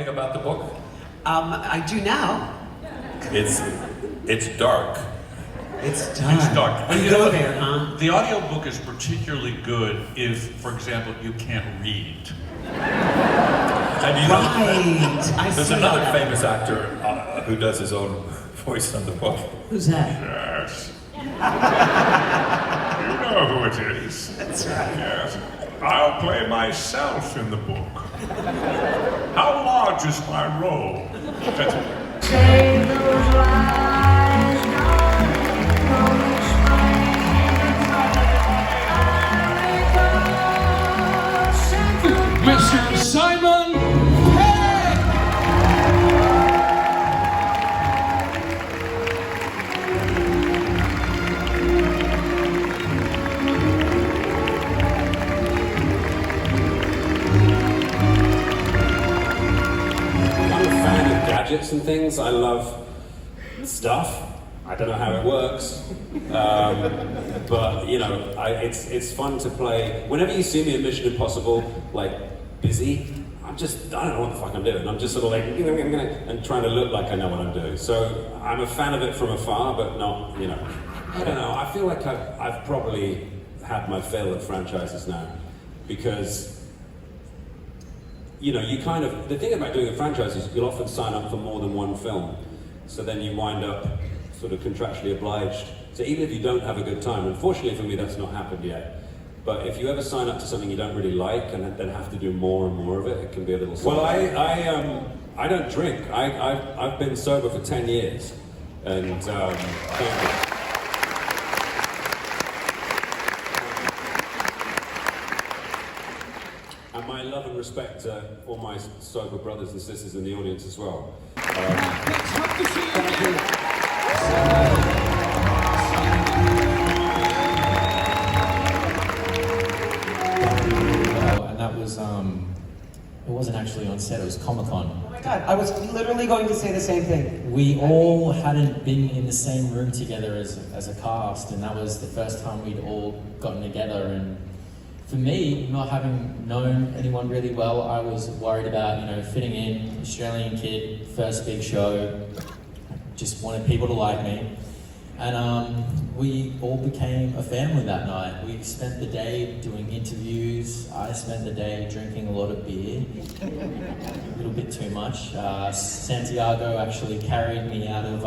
anything about the book? I do now. It's dark. It's dark. It's dark. And you go there, huh? The audiobook is particularly good if, for example, you can't read. And you know, Right. there's another famous actor who does his own voice on the book. Who's that? Yes. You know who it is. That's right. Yes. I'll play myself in the book. How large is my role? Save those lies, don't explain. Mr. Simon Pegg! I'm a fan of gadgets and things. I love stuff. I don't know how it works, but you know, it's fun to play. Whenever you see me in Mission Impossible, like busy, I don't know what the fuck I'm doing. I'm just sort of like and trying to look like I know what I'm doing. So I'm a fan of it from afar, but not, you know, I don't know. I feel like I've probably had my fill of franchises now, because you know, you kind of, the thing about doing a franchise is you'll often sign up for more than one film. So then you wind up sort of contractually obliged. So even if you don't have a good time, unfortunately for me that's not happened yet. But if you ever sign up to something you don't really like and then have to do more and more of it, it can be a little sad. Well, I don't drink. I've been sober for 10 years. And and my love and respect to all my sober brothers and sisters in the audience as well. And that was, it wasn't actually on set, it was Comic-Con. Oh my God, I was literally going to say the same thing. We all hadn't been in the same room together as a cast, and that was the first time we'd all gotten together. And for me, not having known anyone really well, I was worried about, you know, fitting in, Australian kid, first big show, just wanted people to like me. And we all became a family that night. We spent the day doing interviews. I spent the day drinking a lot of beer, a little bit too much. Santiago actually carried me out of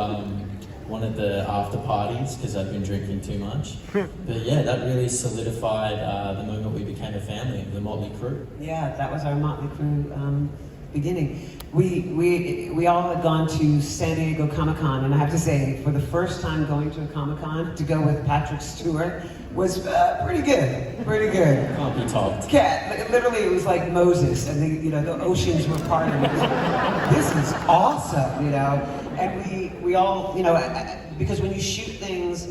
one of the after parties because I'd been drinking too much. But yeah, that really solidified the moment we became a family, the Motley Crew. Yeah, that was our Motley Crue beginning. We all had gone to San Diego Comic-Con, and I have to say, for the first time going to a Comic-Con, to go with Patrick Stewart was pretty good, pretty good. Can't be topped. Yeah, literally it was like Moses, and the oceans were parted. It was like, this is awesome, you know. And we all, you know, because when you shoot things,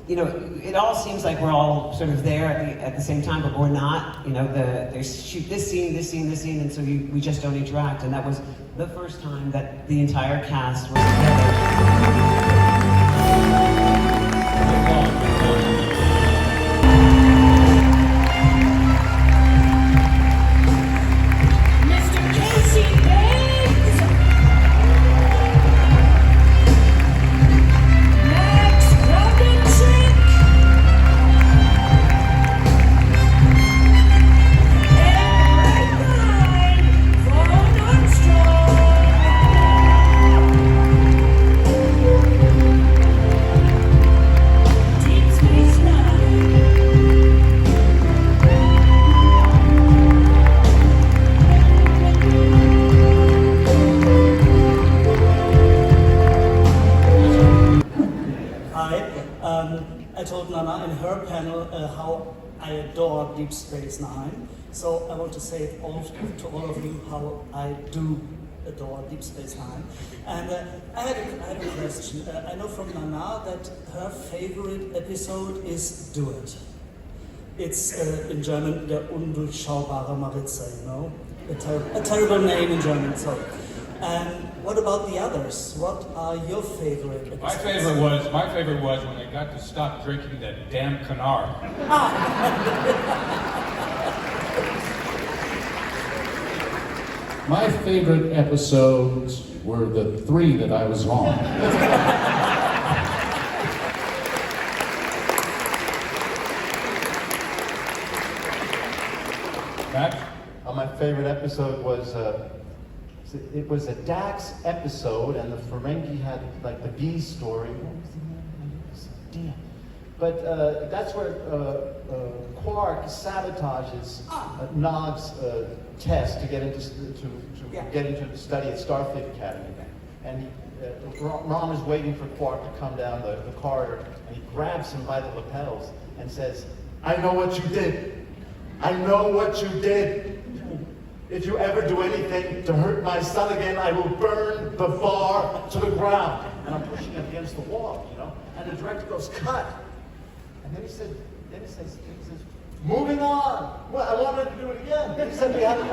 you know, it all seems like we're all sort of there at the same time, but we're not. You know, they shoot this scene, and so we just don't interact. And that was the first time that the entire cast was together. I told Nana in her panel how I adore Deep Space Nine. So I want to say it all to all of you how I do adore Deep Space Nine. And I had a question. I know from Nana that her favorite episode is Do It. It's in German, der undurchschaubare Maritza, you know? A terrible name in German, sorry. And what about the others? What are your favorite episodes? My favorite was when they got to stop drinking that damn canard. My favorite episodes were the 3 that I was on. Max? My favorite episode was, it was a Dax episode, and the Ferengi had like the bee story. What was the name? Damn. But that's where Quark sabotages Nog's test to get into get into the study at Starfleet Academy, and Ron is waiting for Quark to come down the corridor, and he grabs him by the lapels and says, "I know what you did. I know what you did. If you ever do anything to hurt my son again, I will burn the bar to the ground." And I'm pushing him against the wall, you know. And the director goes, "Cut." And then he says, "Moving on." Well, I wanted to do it again. He said we had to move.